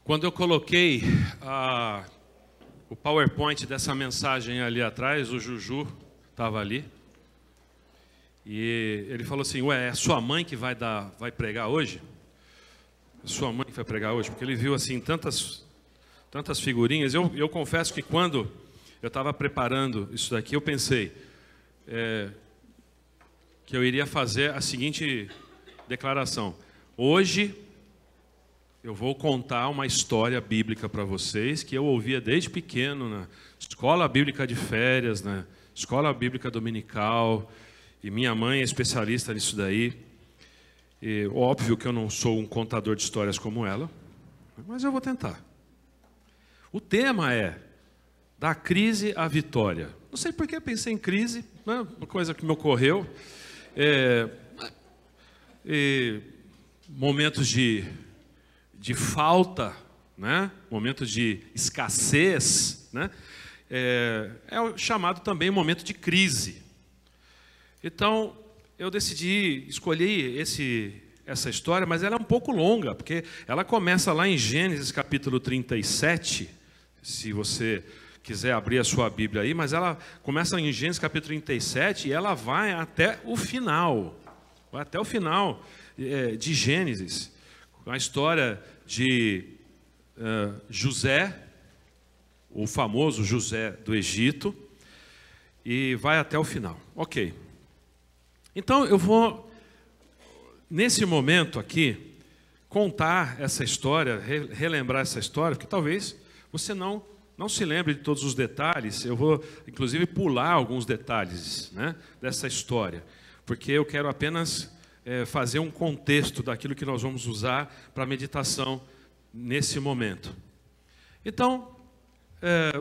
Quando eu coloquei o PowerPoint dessa mensagem ali atrás, o Juju estava ali. E ele falou assim, ué, é sua mãe que vai pregar hoje? É sua mãe que vai pregar hoje? Porque ele viu assim tantas figurinhas. Eu confesso que quando eu estava preparando isso daqui, eu pensei que eu iria fazer a seguinte declaração. Hoje eu vou contar uma história bíblica para vocês que eu ouvia desde pequeno na escola bíblica de férias, na escola bíblica dominical, e minha mãe é especialista nisso daí. E, óbvio que eu não sou um contador de histórias como ela, mas eu vou tentar. O tema é da crise à vitória. Não sei por que pensei em crise, né? Uma coisa que me ocorreu. Momentos de falta, né? Momentos de escassez, né? É o chamado também momento de crise. Então, eu decidi escolher essa história, mas ela é um pouco longa, porque ela começa lá em Gênesis capítulo 37, se você quiser abrir a sua Bíblia aí, mas ela começa em Gênesis capítulo 37 e ela vai até o final. Vai até o final de Gênesis, a história de José, o famoso José do Egito, e vai até o final. Ok. Então eu vou, nesse momento aqui, contar essa história, relembrar essa história, porque talvez você não se lembre de todos os detalhes. Eu vou, inclusive, pular alguns detalhes, né, dessa história, porque eu quero apenas fazer um contexto daquilo que nós vamos usar para a meditação nesse momento. Então,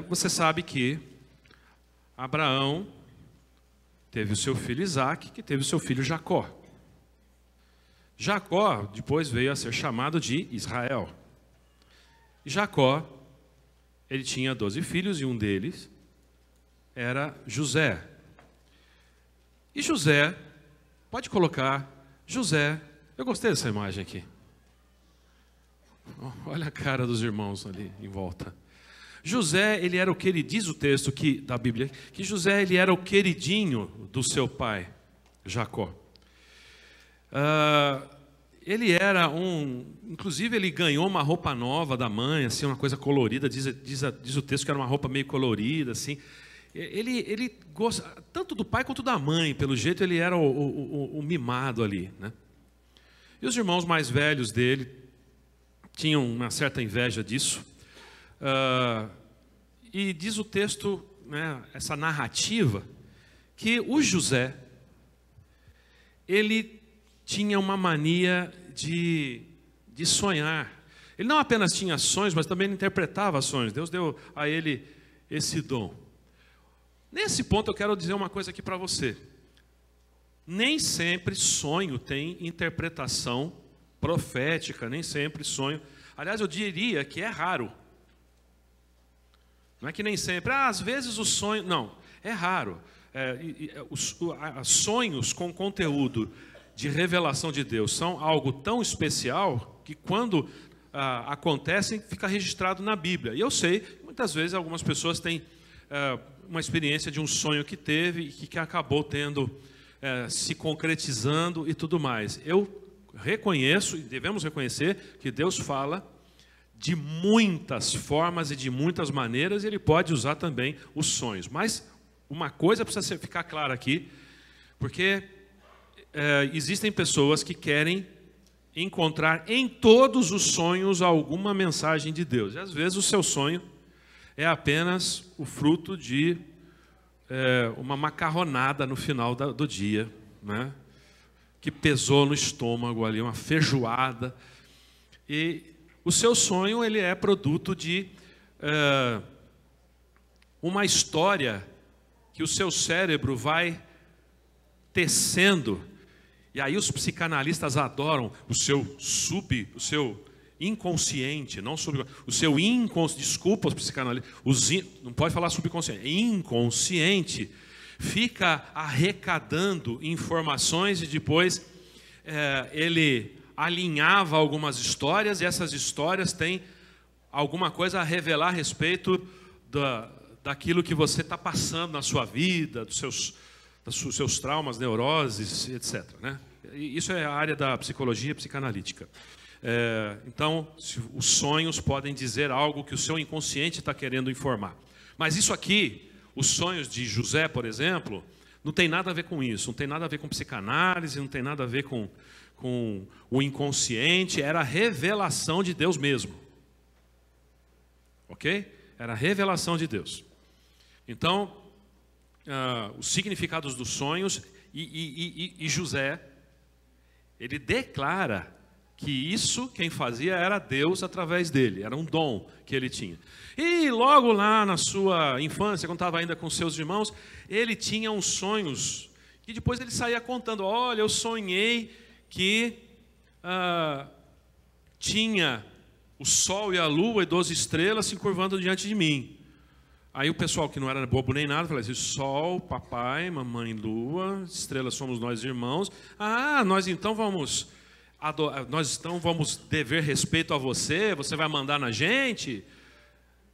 você sabe que Abraão teve o seu filho Isaac, que teve o seu filho Jacó. Jacó depois veio a ser chamado de Israel. E Jacó, ele tinha 12 filhos e um deles era José. E José, pode colocar, José, eu gostei dessa imagem aqui. Olha a cara dos irmãos ali em volta. José, ele era o queridinho, diz o texto da Bíblia, que José, ele era o queridinho do seu pai, Jacó. Ele era inclusive ele ganhou uma roupa nova da mãe, assim, uma coisa colorida, diz o texto que era uma roupa meio colorida, assim. Ele gosta tanto do pai quanto da mãe, pelo jeito ele era o mimado ali, né? E os irmãos mais velhos dele tinham uma certa inveja disso. E diz o texto, né, essa narrativa, que o José, ele tinha uma mania de sonhar. Ele não apenas tinha sonhos, mas também interpretava sonhos. Deus deu a ele esse dom. Nesse ponto eu quero dizer uma coisa aqui para você. Nem sempre sonho tem interpretação profética, nem sempre sonho. Aliás, eu diria que é raro. Não é que nem sempre, às vezes o sonho... Não, é raro. Sonhos com conteúdo de revelação de Deus são algo tão especial que quando acontecem, fica registrado na Bíblia. E eu sei que muitas vezes algumas pessoas têm uma experiência de um sonho que teve e que acabou se concretizando e tudo mais. Eu reconheço, e devemos reconhecer, que Deus fala de muitas formas e de muitas maneiras, e Ele pode usar também os sonhos. Mas uma coisa precisa ficar clara aqui, porque existem pessoas que querem encontrar em todos os sonhos alguma mensagem de Deus. E às vezes o seu sonho é apenas o fruto de uma macarronada no final do dia, né? Que pesou no estômago ali, uma feijoada. E o seu sonho, ele é produto de uma história que o seu cérebro vai tecendo. E aí os psicanalistas adoram o seu inconsciente, não o seu inconsciente, desculpa os psicanalistas, não pode falar subconsciente, inconsciente, fica arrecadando informações e depois ele alinhava algumas histórias, e essas histórias têm alguma coisa a revelar a respeito daquilo que você está passando na sua vida, dos seus traumas, neuroses, etc., né? Isso é a área da psicologia psicanalítica. Então, os sonhos podem dizer algo que o seu inconsciente está querendo informar. Mas isso aqui, os sonhos de José, por exemplo, não tem nada a ver com isso, não tem nada a ver com psicanálise, não tem nada a ver com o inconsciente, era a revelação de Deus mesmo. Ok? Era a revelação de Deus. Então, os significados dos sonhos, e José, ele declara que isso quem fazia era Deus através dele, era um dom que ele tinha. E logo lá na sua infância, quando estava ainda com seus irmãos, ele tinha uns sonhos, que depois ele saía contando, olha, eu sonhei que tinha o sol e a lua e 12 estrelas se curvando diante de mim. Aí o pessoal que não era bobo nem nada, falava assim, sol, papai, mamãe, lua, estrelas somos nós irmãos. Nós então vamos dever respeito a você, você vai mandar na gente,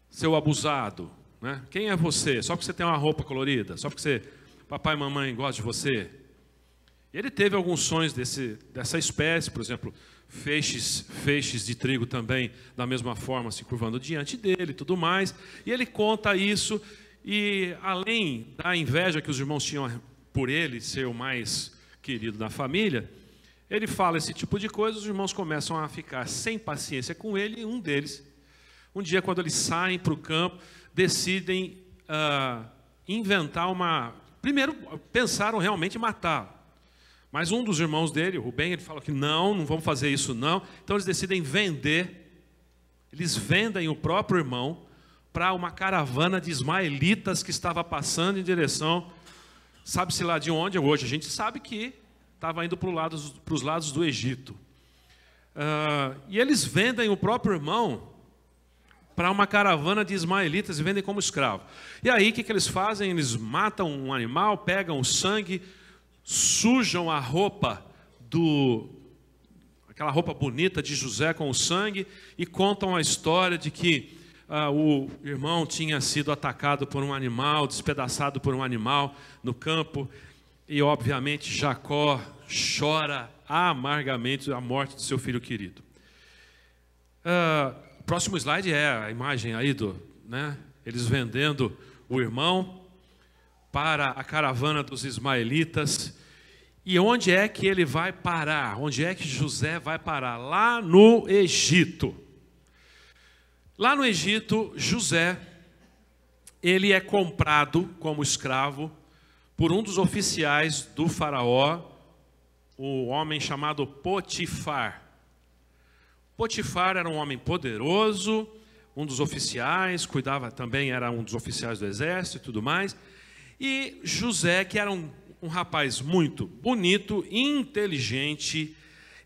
seu abusado, né? Quem é você? Só porque você tem uma roupa colorida, só porque papai e mamãe gostam de você. Ele teve alguns sonhos dessa espécie, por exemplo, feixes de trigo também, da mesma forma, se curvando diante dele e tudo mais. E ele conta isso, e além da inveja que os irmãos tinham por ele ser o mais querido da família, ele fala esse tipo de coisa, os irmãos começam a ficar sem paciência com ele, e um deles, um dia quando eles saem para o campo, decidem inventar primeiro pensaram realmente em matá-lo. Mas um dos irmãos dele, o Rubem, ele fala que não vamos fazer isso não. Então eles decidem eles vendem o próprio irmão para uma caravana de ismaelitas que estava passando em direção, sabe-se lá de onde, hoje a gente sabe que estava indo para os lados do Egito. E eles vendem o próprio irmão para uma caravana de ismaelitas e vendem como escravo. E aí o que eles fazem? Eles matam um animal, pegam o sangue, sujam a roupa aquela roupa bonita de José com o sangue, e contam a história de que o irmão tinha sido atacado por um animal, despedaçado por um animal no campo, e obviamente Jacó chora amargamente a morte do seu filho querido. O próximo slide é a imagem aí né, eles vendendo o irmão para a caravana dos ismaelitas. E onde é que ele vai parar? Onde é que José vai parar? Lá no Egito. Lá no Egito, José, ele é comprado como escravo por um dos oficiais do faraó, o homem chamado Potifar. Potifar era um homem poderoso, um dos oficiais, cuidava também, era um dos oficiais do exército e tudo mais. E José, que era um rapaz muito bonito, inteligente,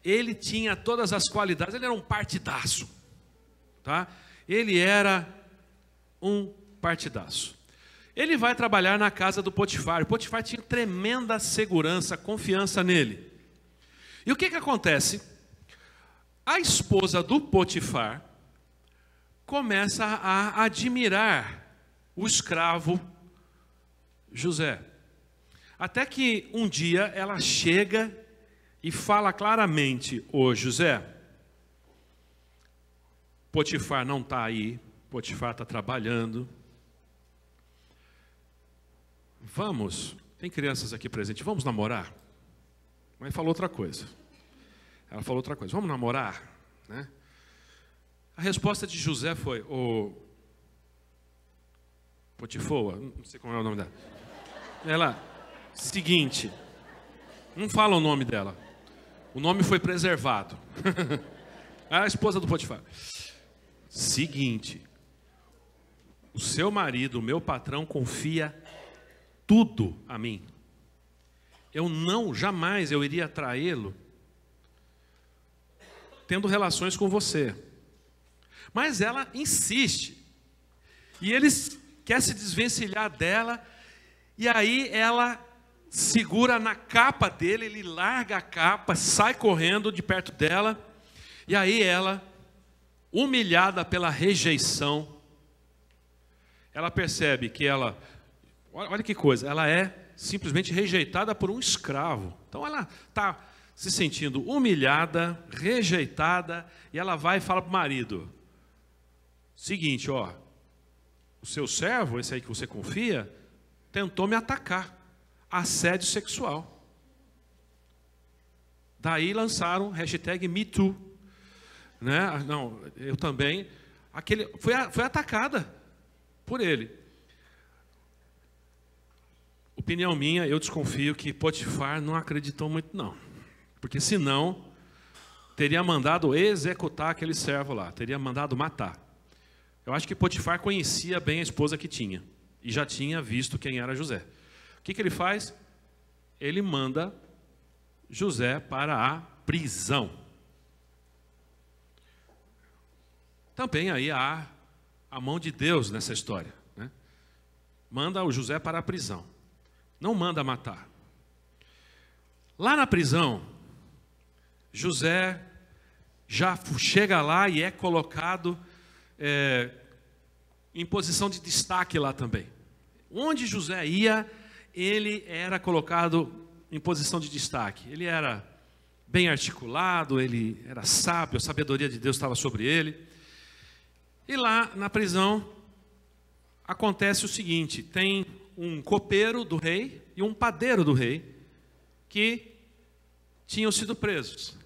ele tinha todas as qualidades, ele era um partidaço, tá? Ele era um partidaço. Ele vai trabalhar na casa do Potifar. O Potifar tinha tremenda segurança, confiança nele. E o que acontece? A esposa do Potifar começa a admirar o escravo José. Até que um dia ela chega e fala claramente: ô José, Potifar não está aí, Potifar está trabalhando. Tem crianças aqui presentes, vamos namorar? Mas falou outra coisa. Ela falou outra coisa, vamos namorar? Né? A resposta de José foi: ô Potifoa, não sei como é o nome dela. Ela, seguinte, não fala o nome dela. O nome foi preservado. A esposa do Potifar. Seguinte, o seu marido, o meu patrão, confia tudo a mim. Jamais eu iria traí-lo tendo relações com você. Mas ela insiste. E ele quer se desvencilhar dela. E aí ela segura na capa dele, ele larga a capa, sai correndo de perto dela. E aí ela humilhada pela rejeição, ela percebe que ela, olha que coisa, ela é simplesmente rejeitada por um escravo. Então ela está se sentindo humilhada, rejeitada, e ela vai e fala para o marido: seguinte, ó, o seu servo, esse aí que você confia, tentou me atacar, assédio sexual. Daí lançaram hashtag MeToo, né? Não, eu também, foi atacada por ele. Opinião minha, eu desconfio que Potifar não acreditou muito não, porque senão teria mandado executar aquele servo lá, teria mandado matar. Eu acho que Potifar conhecia bem a esposa que tinha e já tinha visto quem era José. O que ele faz? Ele manda José para a prisão. Também aí há a mão de Deus nessa história, né? Manda o José para a prisão. Não manda matar. Lá na prisão, José já chega lá e é colocado em posição de destaque lá também. Onde José ia, ele era colocado em posição de destaque. Ele era bem articulado, ele era sábio, a sabedoria de Deus estava sobre ele. E lá na prisão acontece o seguinte: tem um copeiro do rei e um padeiro do rei que tinham sido presos.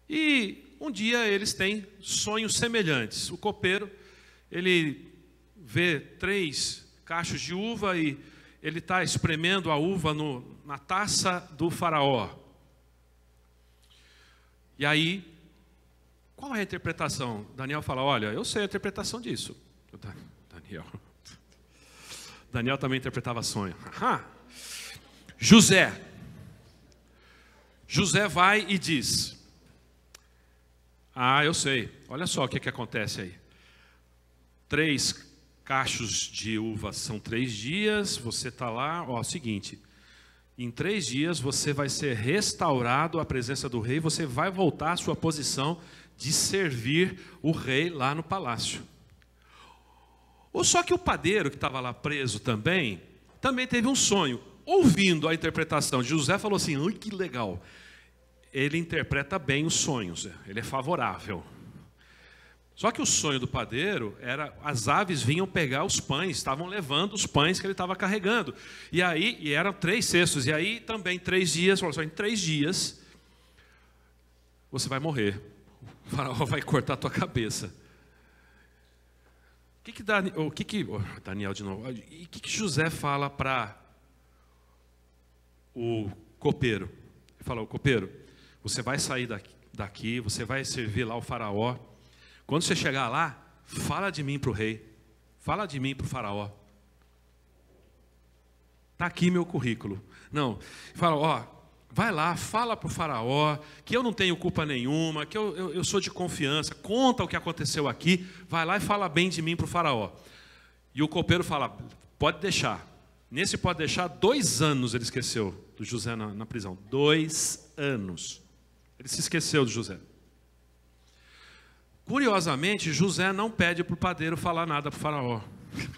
E um dia eles têm sonhos semelhantes. O copeiro, ele vê 3 cachos de uva e ele está espremendo a uva na taça do faraó. E aí, qual é a interpretação? Daniel fala: olha, eu sei a interpretação disso. Daniel também interpretava sonho. José vai e diz: eu sei, olha só o que acontece aí. 3 cachos de uva são 3 dias, você está lá, ó, seguinte, em 3 dias você vai ser restaurado à presença do rei, você vai voltar à sua posição de servir o rei lá no palácio. Ou só que o padeiro que estava lá preso também teve um sonho. Ouvindo a interpretação de José, falou assim: ai, que legal. Ele interpreta bem os sonhos, ele é favorável. Só que o sonho do padeiro era: as aves vinham pegar os pães, estavam levando os pães que ele estava carregando. E eram 3 cestos, e aí também 3 dias, falou assim: em 3 dias você vai morrer. O faraó vai cortar a tua cabeça. Daniel de novo. E o que José fala para o copeiro? Ele fala: o copeiro, você vai sair daqui, você vai servir lá o faraó. Quando você chegar lá, fala de mim para o rei, fala de mim para o faraó. Está aqui meu currículo. Não, fala: ó, vai lá, fala para o faraó que eu não tenho culpa nenhuma, que eu sou de confiança, conta o que aconteceu aqui, vai lá e fala bem de mim para o faraó. E o copeiro fala: pode deixar. Nesse pode deixar, 2 anos ele esqueceu do José na prisão. 2 anos. Ele se esqueceu de José. Curiosamente, José não pede para o padeiro falar nada para o faraó.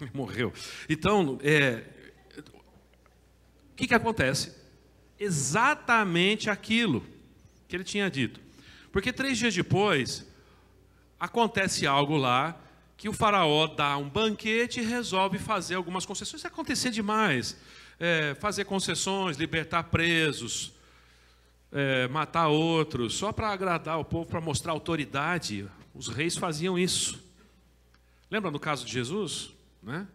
Ele morreu. Então, o que acontece? Exatamente aquilo que ele tinha dito. Porque 3 dias depois, acontece algo lá, que o faraó dá um banquete e resolve fazer algumas concessões. Isso acontecia demais. Fazer concessões, libertar presos, matar outros, só para agradar o povo, para mostrar autoridade. Os reis faziam isso. Lembra no caso de Jesus? Né?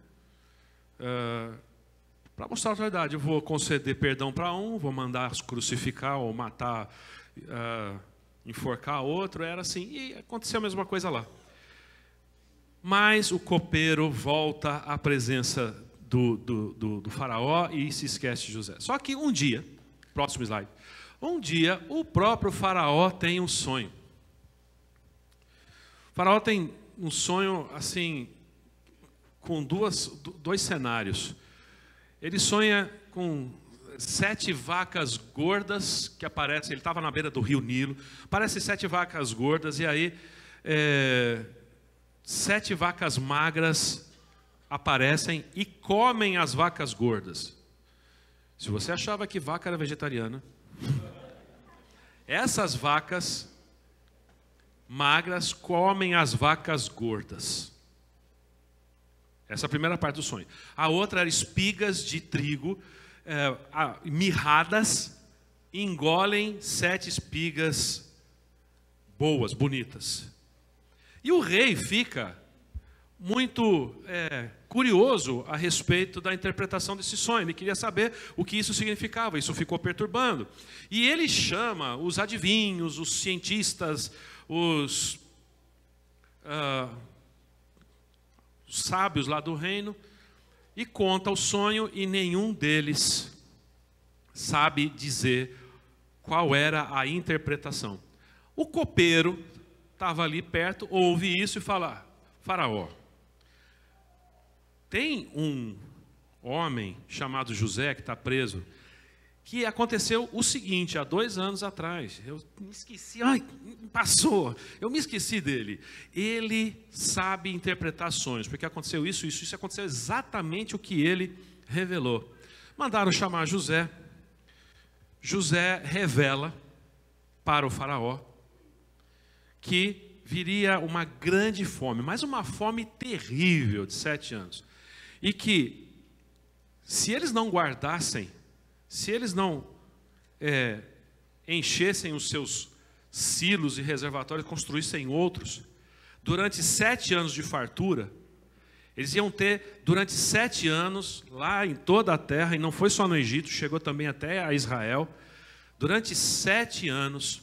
Para mostrar autoridade, eu vou conceder perdão para um, vou mandar crucificar ou matar, enforcar outro. Era assim, e aconteceu a mesma coisa lá. Mas o copeiro volta à presença do faraó e se esquece de José. Só que um dia, próximo slide, um dia o próprio faraó tem um sonho. O faraó tem um sonho assim, com dois cenários. Ele sonha com 7 vacas gordas que aparecem. Ele estava na beira do rio Nilo. Aparecem 7 vacas gordas e aí 7 vacas magras aparecem e comem as vacas gordas. Se você achava que vaca era vegetariana, essas vacas magras comem as vacas gordas. Essa é a primeira parte do sonho. A outra era espigas de trigo mirradas, engolem 7 espigas boas, bonitas. E o rei fica muito curioso a respeito da interpretação desse sonho. Ele queria saber o que isso significava. Isso ficou perturbando. E ele chama os adivinhos, os cientistas, os sábios lá do reino, e conta o sonho, e nenhum deles sabe dizer qual era a interpretação. O copeiro estava ali perto, ouve isso e fala: Faraó, tem um homem chamado José que está preso, que aconteceu o seguinte, há 2 anos atrás. Eu me esqueci, passou, eu me esqueci dele. Ele sabe interpretar sonhos, porque aconteceu isso, aconteceu exatamente o que ele revelou. Mandaram chamar José. José revela para o faraó que viria uma grande fome, mas uma fome terrível de 7 anos. E que, se eles não guardassem, se eles não enchessem os seus silos e reservatórios, construíssem outros, durante 7 anos de fartura, eles iam ter, durante 7 anos, lá em toda a terra, e não foi só no Egito, chegou também até a Israel, durante 7 anos,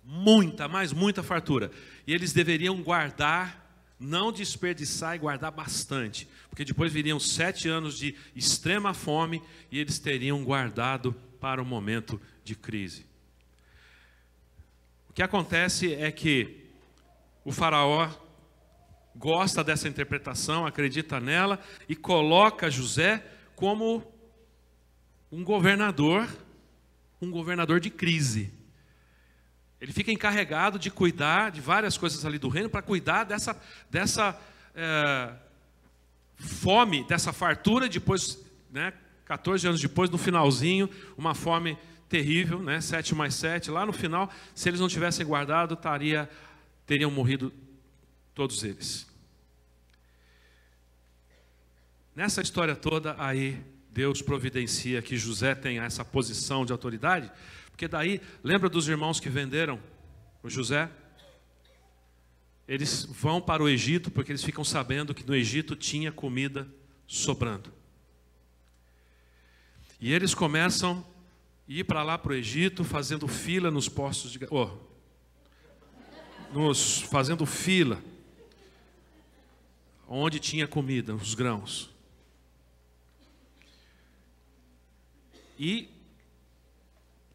muita, mas muita fartura. E eles deveriam guardar, não desperdiçar, e guardar bastante, porque depois viriam 7 anos de extrema fome e eles teriam guardado para o momento de crise. O que acontece é que o faraó gosta dessa interpretação, acredita nela e coloca José como um governador de crise. Ele fica encarregado de cuidar de várias coisas ali do reino, para cuidar dessa fome, dessa fartura. Depois, 14 anos depois, no finalzinho, uma fome terrível, 7 mais 7, lá no final, se eles não tivessem guardado, teriam morrido todos eles. Nessa história toda, aí Deus providencia que José tenha essa posição de autoridade, porque daí, lembra dos irmãos que venderam o José? Eles vão para o Egito, porque eles ficam sabendo que no Egito tinha comida sobrando. E eles começam a ir para lá, para o Egito, fazendo fila nos postos de... fazendo fila onde tinha comida, os grãos. E,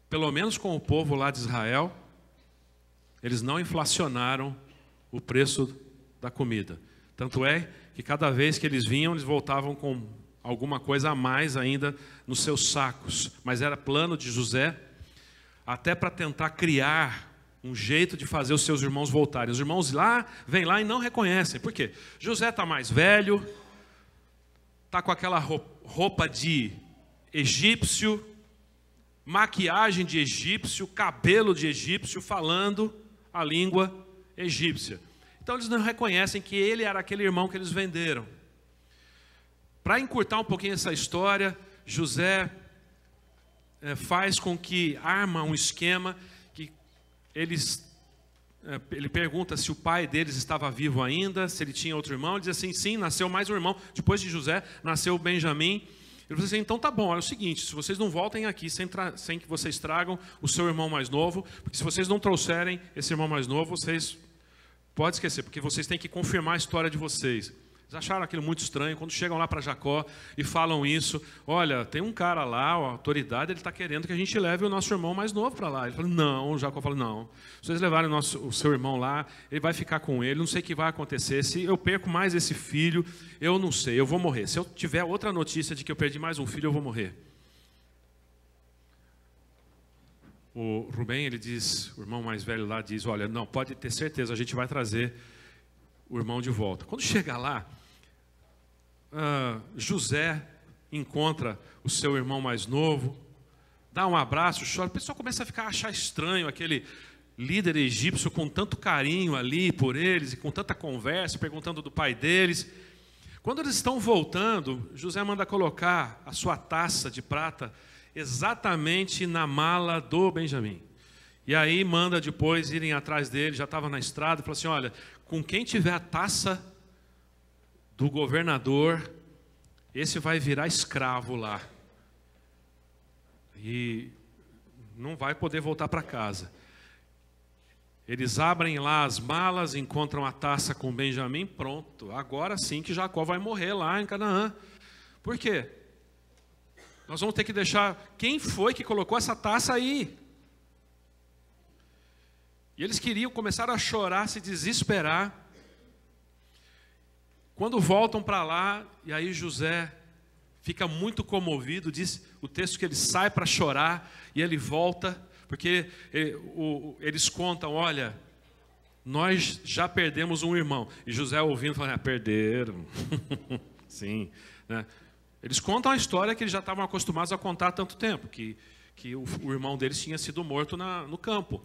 pelo menos com o povo lá de Israel, eles não inflacionaram o preço da comida. Tanto é que cada vez que eles vinham, eles voltavam com alguma coisa a mais ainda nos seus sacos. Mas era plano de José, até para tentar criar um jeito de fazer os seus irmãos voltarem. Os irmãos vêm lá e não reconhecem. Por quê? José está mais velho, está com aquela roupa de egípcio, maquiagem de egípcio, cabelo de egípcio, falando a língua egípcia. Então eles não reconhecem que ele era aquele irmão que eles venderam. Para encurtar um pouquinho essa história, José faz com que arma um esquema que ele pergunta se o pai deles estava vivo ainda, se ele tinha outro irmão. Ele diz assim: sim, nasceu mais um irmão. Depois de José, nasceu Benjamim. Ele falou assim: então tá bom, é o seguinte, se vocês não voltem aqui sem que vocês tragam o seu irmão mais novo, porque se vocês não trouxerem esse irmão mais novo, vocês podem esquecer, porque vocês têm que confirmar a história de vocês. Eles acharam aquilo muito estranho. Quando chegam lá para Jacó e falam isso: olha, tem um cara lá, a autoridade, ele está querendo que a gente leve o nosso irmão mais novo para lá. Ele falou: não. Jacó falou: não, se vocês levarem o seu irmão lá, ele vai ficar com ele, não sei o que vai acontecer. Se eu perco mais esse filho, eu não sei, eu vou morrer. Se eu tiver outra notícia de que eu perdi mais um filho, eu vou morrer. o Rubem, ele diz, o irmão mais velho lá diz, olha, não, pode ter certeza, a gente vai trazer o irmão de volta. Quando chega lá, José encontra o seu irmão mais novo, dá um abraço, chora. O pessoal começa a achar estranho aquele líder egípcio com tanto carinho ali por eles, e com tanta conversa, perguntando do pai deles. Quando eles estão voltando, José manda colocar a sua taça de prata exatamente na mala do Benjamim. E aí manda depois irem atrás dele, já estava na estrada, e falou assim, olha, com quem tiver a taça do governador, esse vai virar escravo lá. E não vai poder voltar para casa. Eles abrem lá as malas, encontram a taça com Benjamim, pronto. Agora sim que Jacó vai morrer lá em Canaã. Por quê? Nós vamos ter que deixar... Quem foi que colocou essa taça aí? E eles começaram a chorar, se desesperar. Quando voltam para lá, e aí José fica muito comovido, diz o texto que ele sai para chorar, e ele volta, porque eles contam, olha, nós já perdemos um irmão. E José ouvindo, fala, perderam. Sim, né? Eles contam a história que eles já estavam acostumados a contar há tanto tempo, que o irmão deles tinha sido morto no campo.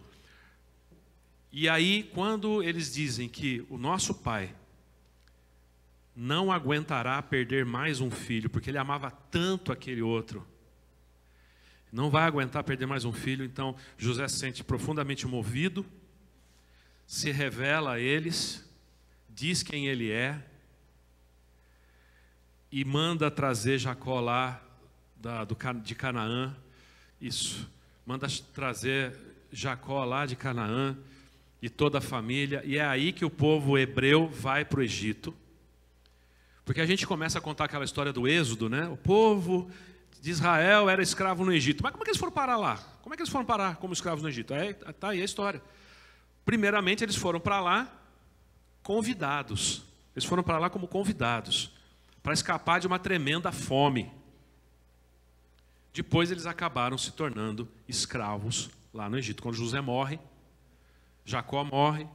E aí, quando eles dizem que o nosso pai não aguentará perder mais um filho, porque ele amava tanto aquele outro, não vai aguentar perder mais um filho, então José se sente profundamente movido, se revela a eles, diz quem ele é, e manda trazer Jacó lá de Canaã, manda trazer Jacó lá de Canaã, e toda a família, e é aí que o povo hebreu vai para o Egito, porque a gente começa a contar aquela história do Êxodo, né? O povo de Israel era escravo no Egito. Mas como é que eles foram parar lá? Como é que eles foram parar como escravos no Egito? Está aí a história. Primeiramente, eles foram para lá convidados. Eles foram para lá como convidados, para escapar de uma tremenda fome. Depois, eles acabaram se tornando escravos lá no Egito. Quando José morre, Jacó morre,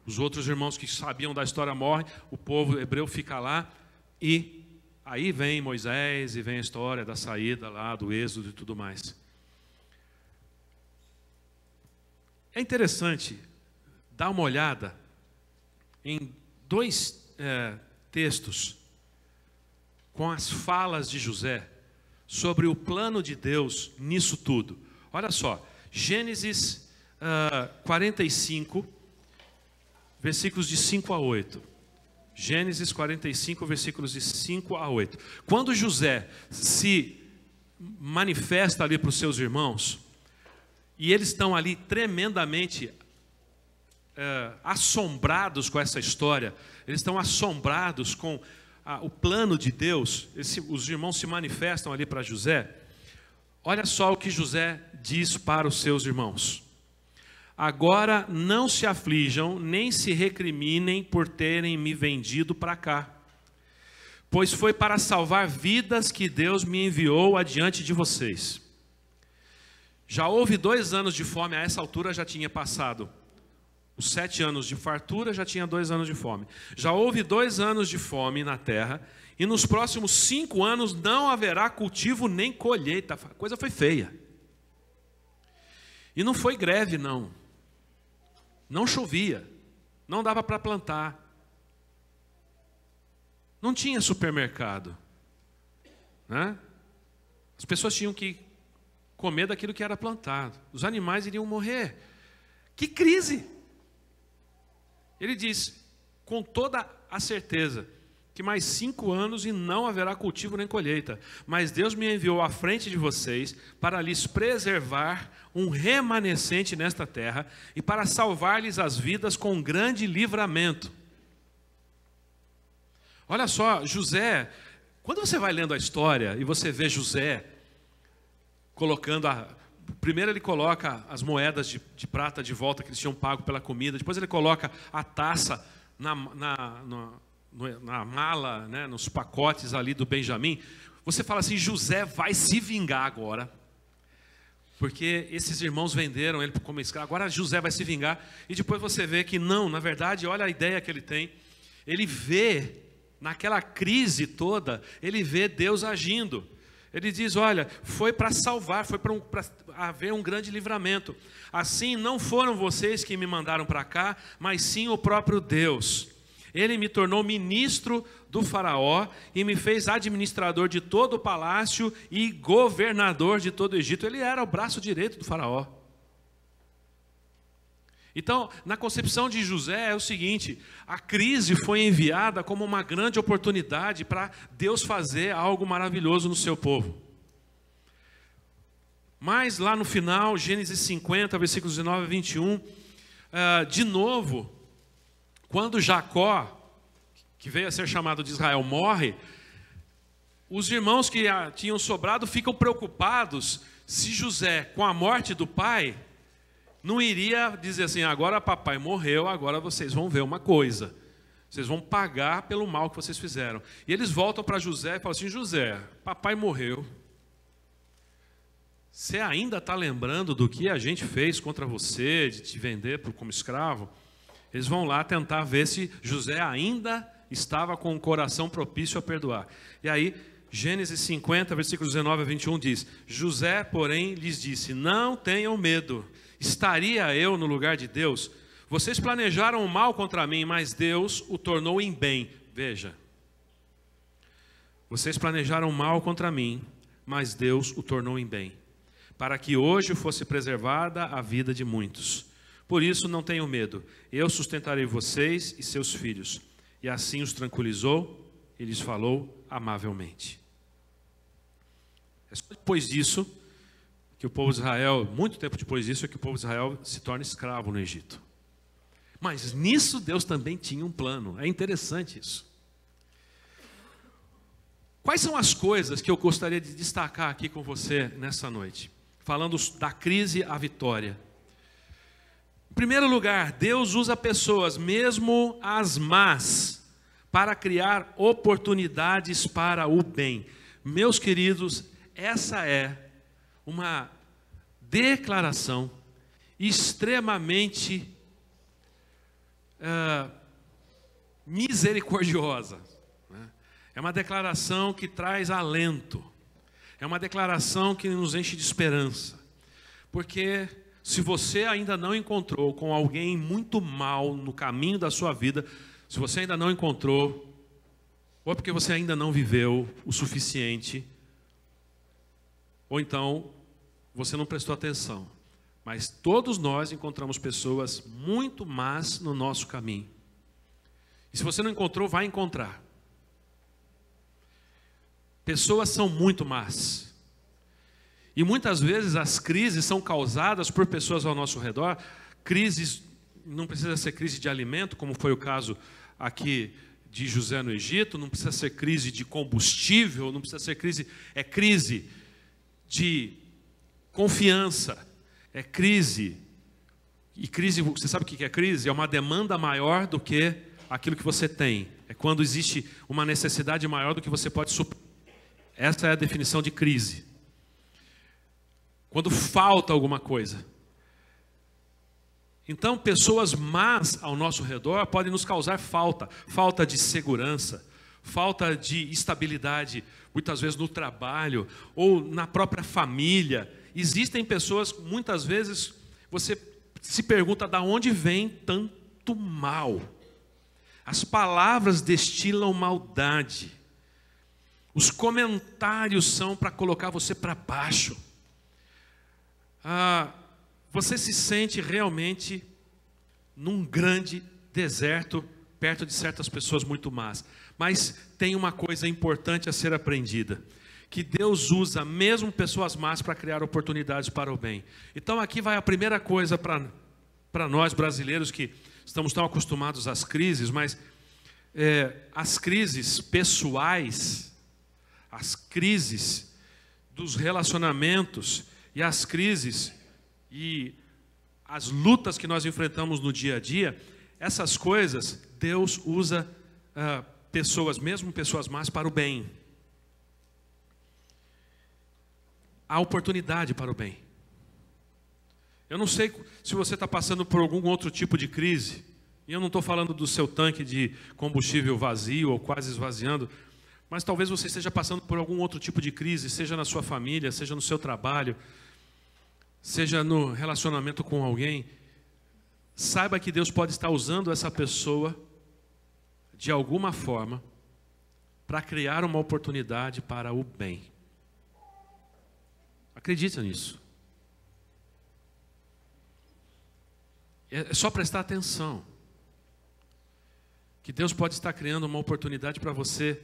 os outros irmãos que sabiam da história morrem, o povo hebreu fica lá, e aí vem Moisés, e vem a história da saída lá, do Êxodo e tudo mais. É interessante dar uma olhada em dois textos com as falas de José sobre o plano de Deus nisso tudo. Olha só, Gênesis 45, versículos de 5 a 8. Gênesis 45, versículos de 5 a 8. Quando José se manifesta ali para os seus irmãos, e eles estão ali tremendamente assombrados com essa história, eles estão assombrados com o plano de Deus, os irmãos se manifestam ali para José. Olha só o que José diz para os seus irmãos. Agora não se aflijam, nem se recriminem por terem me vendido para cá, pois foi para salvar vidas que Deus me enviou adiante de vocês. Já houve 2 anos de fome, a essa altura já tinha passado os 7 anos de fartura, já tinha 2 anos de fome. Já houve 2 anos de fome na terra, e nos próximos 5 anos não haverá cultivo nem colheita. A coisa foi feia. E não foi greve, não. Não chovia, não dava para plantar, não tinha supermercado, né? As pessoas tinham que comer daquilo que era plantado, os animais iriam morrer. Que crise! Ele diz, com toda a certeza, que mais 5 anos e não haverá cultivo nem colheita, mas Deus me enviou à frente de vocês para lhes preservar um remanescente nesta terra e para salvar-lhes as vidas com grande livramento. Olha só, José, quando você vai lendo a história e você vê José colocando primeiro ele coloca as moedas de prata de volta que eles tinham pago pela comida, depois ele coloca a taça na mala, né, nos pacotes ali do Benjamim. Você fala assim, José vai se vingar agora. porque esses irmãos venderam ele como escravo, agora José vai se vingar. E depois você vê que não, na verdade, olha a ideia que ele tem. Ele vê, naquela crise toda, ele vê Deus agindo. Ele diz, olha, foi para salvar, foi para haver um grande livramento. Assim, não foram vocês que me mandaram para cá, mas sim o próprio Deus. Ele me tornou ministro do faraó e me fez administrador de todo o palácio e governador de todo o Egito. Ele era o braço direito do faraó. Então, na concepção de José é o seguinte, a crise foi enviada como uma grande oportunidade para Deus fazer algo maravilhoso no seu povo. Mas lá no final, Gênesis 50, versículos 19 a 21, de novo, quando Jacó, que veio a ser chamado de Israel, morre, os irmãos que tinham sobrado ficam preocupados se José, com a morte do pai, não iria dizer assim, agora papai morreu, agora vocês vão ver uma coisa. Vocês vão pagar pelo mal que vocês fizeram. E eles voltam para José e falam assim, José, papai morreu. Você ainda está lembrando do que a gente fez contra você, de te vender como escravo? Eles vão lá tentar ver se José ainda estava com o coração propício a perdoar. E aí, Gênesis 50, versículos 19 a 21 diz, José, porém, lhes disse, não tenham medo. Estaria eu no lugar de Deus? Vocês planejaram o mal contra mim, mas Deus o tornou em bem. Veja. Vocês planejaram o mal contra mim, mas Deus o tornou em bem, para que hoje fosse preservada a vida de muitos. Por isso não tenham medo. Eu sustentarei vocês e seus filhos. E assim os tranquilizou e lhes falou amavelmente. É só depois disso que o povo de Israel, muito tempo depois disso, é que o povo de Israel se torna escravo no Egito. Mas nisso Deus também tinha um plano. É interessante isso. Quais são as coisas que eu gostaria de destacar aqui com você nessa noite? Falando da crise à vitória. Em primeiro lugar, Deus usa pessoas, mesmo as más, para criar oportunidades para o bem. Meus queridos, essa é uma declaração extremamente misericordiosa. É uma declaração que traz alento. É uma declaração que nos enche de esperança. Porque se você ainda não encontrou com alguém muito mal no caminho da sua vida, se você ainda não encontrou, ou é porque você ainda não viveu o suficiente, ou então você não prestou atenção. Mas todos nós encontramos pessoas muito más no nosso caminho. E se você não encontrou, vai encontrar. Pessoas são muito más. E muitas vezes as crises são causadas por pessoas ao nosso redor. Crises, não precisa ser crise de alimento, como foi o caso aqui de José no Egito. Não precisa ser crise de combustível, não precisa ser crise. É crise de confiança. É crise. E crise, você sabe o que é crise? É uma demanda maior do que aquilo que você tem. É quando existe uma necessidade maior do que você pode suprir. Essa é a definição de crise. Quando falta alguma coisa. Então, pessoas más ao nosso redor podem nos causar falta. Falta de segurança, falta de estabilidade, muitas vezes no trabalho ou na própria família. Existem pessoas, muitas vezes, você se pergunta de onde vem tanto mal. As palavras destilam maldade. Os comentários são para colocar você para baixo. Você se sente realmente num grande deserto, perto de certas pessoas muito más. Mas tem uma coisa importante a ser aprendida, que Deus usa mesmo pessoas más para criar oportunidades para o bem. Então aqui vai a primeira coisa para nós brasileiros que estamos tão acostumados às crises, mas as crises pessoais, as crises dos relacionamentos e as crises e as lutas que nós enfrentamos no dia a dia, essas coisas, Deus usa pessoas, mesmo pessoas más, para o bem. Há oportunidade para o bem. Eu não sei se você está passando por algum outro tipo de crise. E eu não estou falando do seu tanque de combustível vazio ou quase esvaziando, mas talvez você esteja passando por algum outro tipo de crise, seja na sua família, seja no seu trabalho, seja no relacionamento com alguém. Saiba que Deus pode estar usando essa pessoa de alguma forma para criar uma oportunidade para o bem. Acredita nisso. É só prestar atenção. Que Deus pode estar criando uma oportunidade para você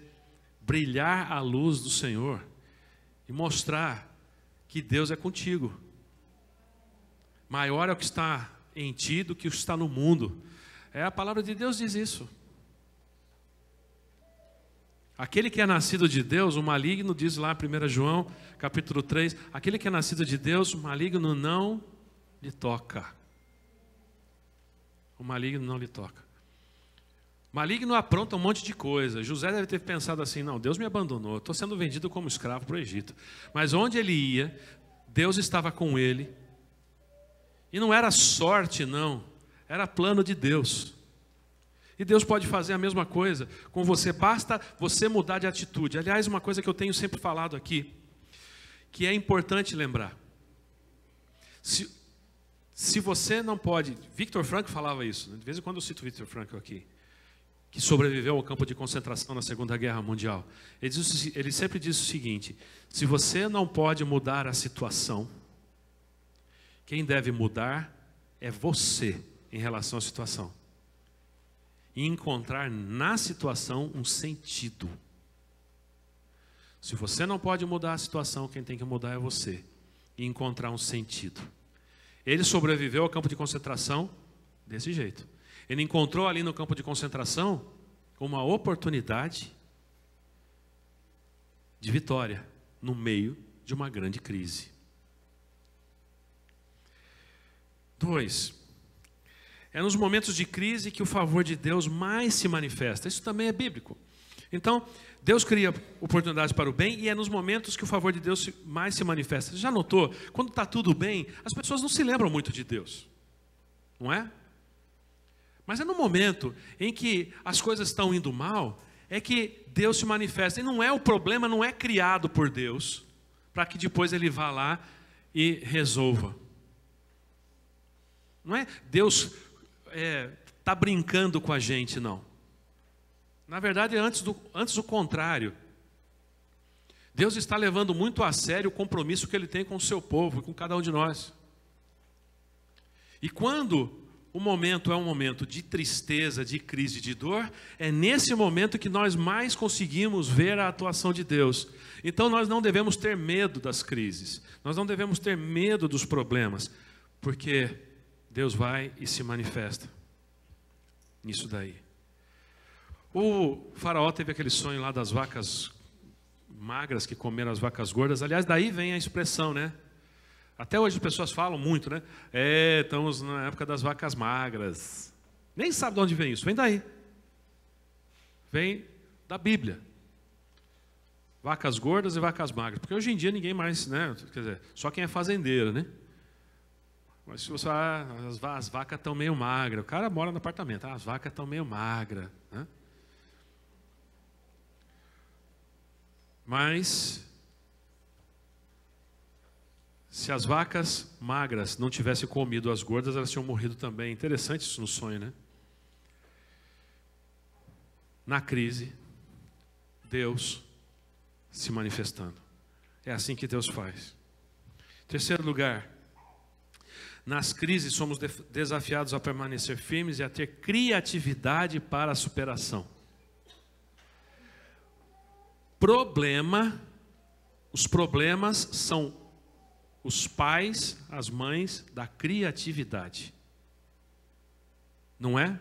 brilhar a luz do Senhor e mostrar que Deus é contigo. Maior é o que está em ti do que o que está no mundo. A palavra de Deus diz isso. Aquele que é nascido de Deus, o maligno, diz lá 1 João, capítulo 3, aquele que é nascido de Deus, o maligno não lhe toca. O maligno não lhe toca. Maligno apronta um monte de coisa. José deve ter pensado assim, não, Deus me abandonou, estou sendo vendido como escravo para o Egito. Mas onde ele ia, Deus estava com ele. E não era sorte, não, era plano de Deus. E Deus pode fazer a mesma coisa com você, basta você mudar de atitude. Aliás, uma coisa que eu tenho sempre falado aqui, que é importante lembrar. Se você não pode... Victor Frankl falava isso, de vez em quando eu cito Victor Frankl aqui, que sobreviveu ao campo de concentração na Segunda Guerra Mundial. Ele sempre diz o seguinte, se você não pode mudar a situação, quem deve mudar é você em relação à situação. E encontrar na situação um sentido. Se você não pode mudar a situação, quem tem que mudar é você. E encontrar um sentido. Ele sobreviveu ao campo de concentração desse jeito. Ele encontrou ali no campo de concentração uma oportunidade de vitória no meio de uma grande crise. 2. É nos momentos de crise que o favor de Deus mais se manifesta. Isso também é bíblico. Então, Deus cria oportunidades para o bem e é nos momentos que o favor de Deus mais se manifesta. Você já notou? Quando está tudo bem, as pessoas não se lembram muito de Deus. Não é? Mas é no momento em que as coisas estão indo mal, é que Deus se manifesta. E não é o problema, não é criado por Deus, para que depois Ele vá lá e resolva. Não é Deus está brincando com a gente, não. Na verdade, é antes o contrário. Deus está levando muito a sério o compromisso que Ele tem com o seu povo, com cada um de nós. E quando o momento é um momento de tristeza, de crise, de dor, é nesse momento que nós mais conseguimos ver a atuação de Deus. Então nós não devemos ter medo das crises, nós não devemos ter medo dos problemas, porque Deus vai e se manifesta nisso daí. O faraó teve aquele sonho lá das vacas magras que comeram as vacas gordas. Aliás, daí vem a expressão, né? Até hoje as pessoas falam muito, né? Estamos na época das vacas magras. Nem sabe de onde vem isso, vem daí. Vem da Bíblia. Vacas gordas e vacas magras. Porque hoje em dia ninguém mais, né? Quer dizer, só quem é fazendeiro, né? Mas se você as vacas estão meio magras, o cara mora no apartamento, as vacas estão meio magras, né? Mas se as vacas magras não tivessem comido as gordas, elas tinham morrido também. Interessante isso no sonho, né? Na crise, Deus se manifestando. É assim que Deus faz. Terceiro lugar, nas crises somos desafiados a permanecer firmes e a ter criatividade para a superação. Os problemas são os pais, as mães da criatividade. Não é?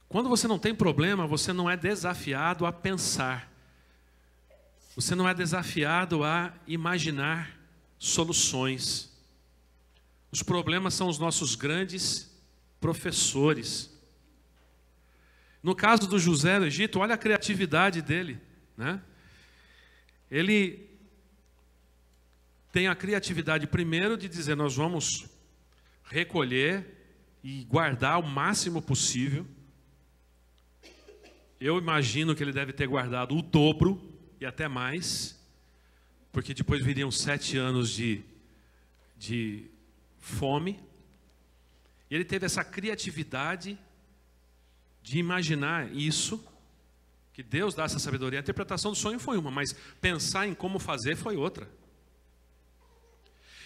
Quando você não tem problema, você não é desafiado a pensar. Você não é desafiado a imaginar soluções. Os problemas são os nossos grandes professores. No caso do José do Egito, olha a criatividade dele, né? Ele tem a criatividade primeiro de dizer, nós vamos recolher e guardar o máximo possível. Eu imagino que ele deve ter guardado o dobro e até mais, porque depois viriam 7 anos de fome. E ele teve essa criatividade de imaginar isso, que Deus dá essa sabedoria. A interpretação do sonho foi uma, mas pensar em como fazer foi outra.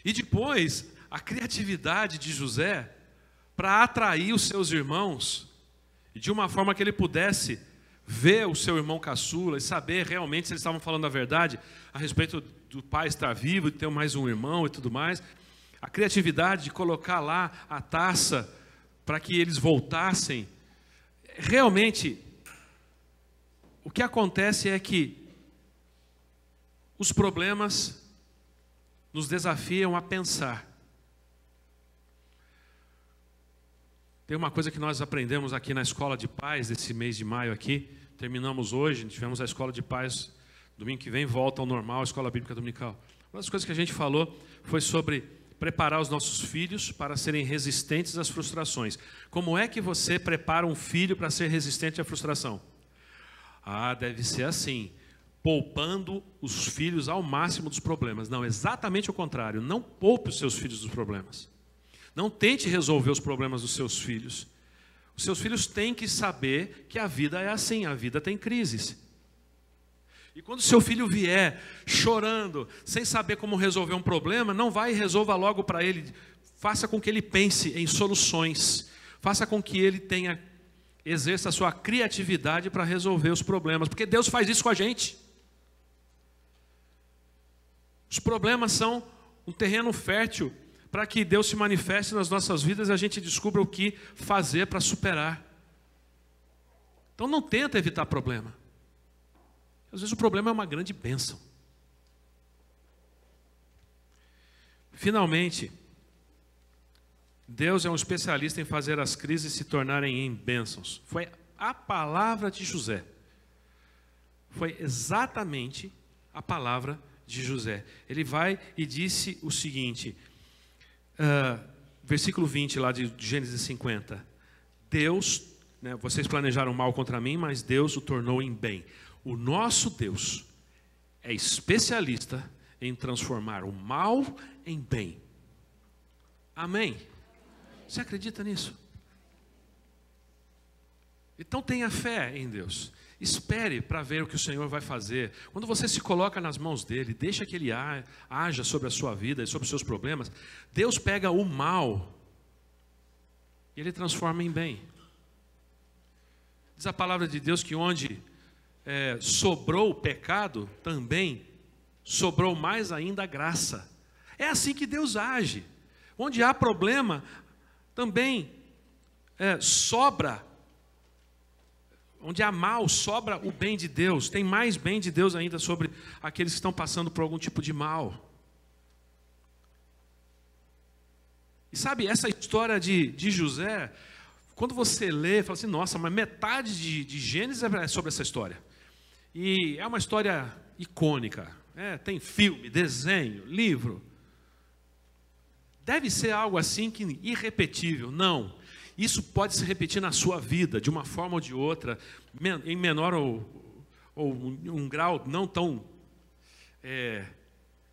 E depois, a criatividade de José para atrair os seus irmãos, e de uma forma que ele pudesse ver o seu irmão caçula e saber realmente se eles estavam falando a verdade a respeito do pai estar vivo, de ter mais um irmão e tudo mais. A criatividade de colocar lá a taça para que eles voltassem. Realmente, o que acontece é que os problemas nos desafiam a pensar. Tem uma coisa que nós aprendemos aqui na Escola de Paz, desse mês de maio aqui, terminamos hoje, tivemos a Escola de Paz, domingo que vem volta ao normal, a Escola Bíblica Dominical. Uma das coisas que a gente falou foi sobre preparar os nossos filhos para serem resistentes às frustrações. Como é que você prepara um filho para ser resistente à frustração? Deve ser assim, poupando os filhos ao máximo dos problemas. Não, exatamente o contrário, não poupe os seus filhos dos problemas. Não tente resolver os problemas dos seus filhos. Os seus filhos têm que saber que a vida é assim, a vida tem crises. E quando o seu filho vier chorando, sem saber como resolver um problema, não vai e resolva logo para ele. Faça com que ele pense em soluções. Faça com que ele exerça a sua criatividade para resolver os problemas. Porque Deus faz isso com a gente. Os problemas são um terreno fértil para que Deus se manifeste nas nossas vidas e a gente descubra o que fazer para superar. Então não tenta evitar problema. Às vezes o problema é uma grande bênção. Finalmente, Deus é um especialista em fazer as crises se tornarem em bênçãos. Foi a palavra de José. Foi exatamente a palavra de José. Ele vai e disse o seguinte... versículo 20 lá de Gênesis 50. Deus, vocês planejaram mal contra mim, mas Deus o tornou em bem. O nosso Deus é especialista em transformar o mal em bem. Amém? Você acredita nisso? Então tenha fé em Deus. Espere para ver o que o Senhor vai fazer. Quando você se coloca nas mãos dele, deixa que ele haja sobre a sua vida e sobre os seus problemas, Deus pega o mal e ele transforma em bem. Diz a palavra de Deus que onde sobrou o pecado, também sobrou mais ainda a graça. É assim que Deus age. Onde há problema, também sobra. Onde há mal, sobra o bem de Deus. Tem mais bem de Deus ainda sobre aqueles que estão passando por algum tipo de mal. E sabe, essa história de José, quando você lê, fala assim, nossa, mas metade de Gênesis é sobre essa história. E é uma história icônica. Tem filme, desenho, livro. Deve ser algo assim que irrepetível. Não. Isso pode se repetir na sua vida, de uma forma ou de outra, em menor ou um grau não tão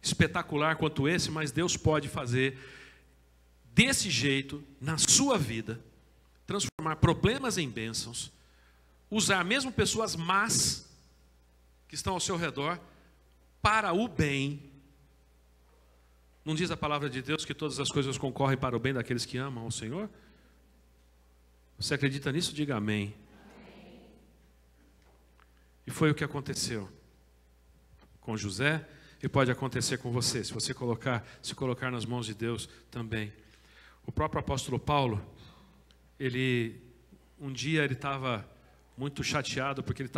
espetacular quanto esse, mas Deus pode fazer desse jeito, na sua vida, transformar problemas em bênçãos, usar mesmo pessoas más, que estão ao seu redor, para o bem. Não diz a palavra de Deus que todas as coisas concorrem para o bem daqueles que amam ao Senhor? Você acredita nisso? Diga amém. E foi o que aconteceu com José e pode acontecer com você, se você se colocar nas mãos de Deus também. O próprio apóstolo Paulo, um dia ele estava muito chateado porque ele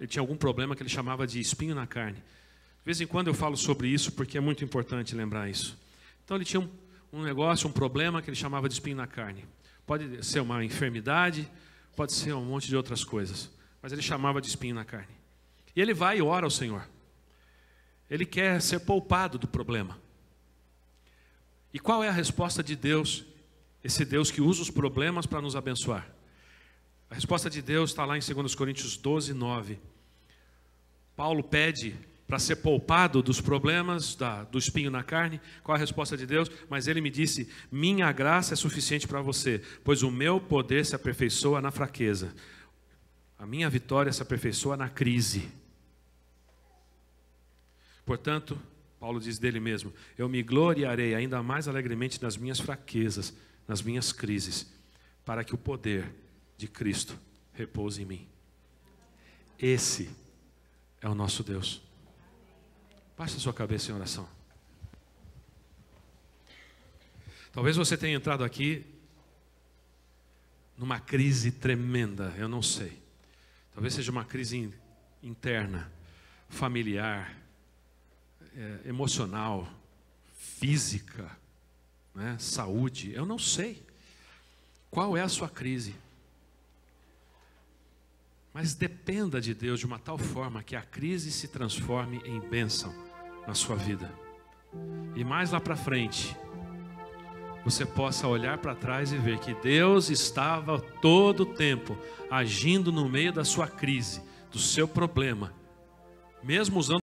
tinha algum problema que ele chamava de espinho na carne. De vez em quando eu falo sobre isso porque é muito importante lembrar isso. Então ele tinha um negócio, um problema que ele chamava de espinho na carne. Pode ser uma enfermidade, pode ser um monte de outras coisas. Mas ele chamava de espinho na carne. E ele vai e ora ao Senhor. Ele quer ser poupado do problema. E qual é a resposta de Deus? Esse Deus que usa os problemas para nos abençoar. A resposta de Deus está lá em 2 Coríntios 12, 9. Paulo pede para ser poupado dos problemas, do espinho na carne. Qual a resposta de Deus? Mas ele me disse, minha graça é suficiente para você, pois o meu poder se aperfeiçoa na fraqueza. A minha vitória se aperfeiçoa na crise. Portanto, Paulo diz dele mesmo, eu me gloriarei ainda mais alegremente nas minhas fraquezas, nas minhas crises, para que o poder de Cristo repouse em mim. Esse é o nosso Deus. Baixe a sua cabeça em oração. Talvez você tenha entrado aqui numa crise tremenda, eu não sei. Talvez seja uma crise interna, familiar, emocional, física, né? Saúde, eu não sei. Qual é a sua crise? Mas dependa de Deus de uma tal forma que a crise se transforme em bênção na sua vida. E mais lá para frente, você possa olhar para trás e ver que Deus estava todo o tempo agindo no meio da sua crise, do seu problema, mesmo usando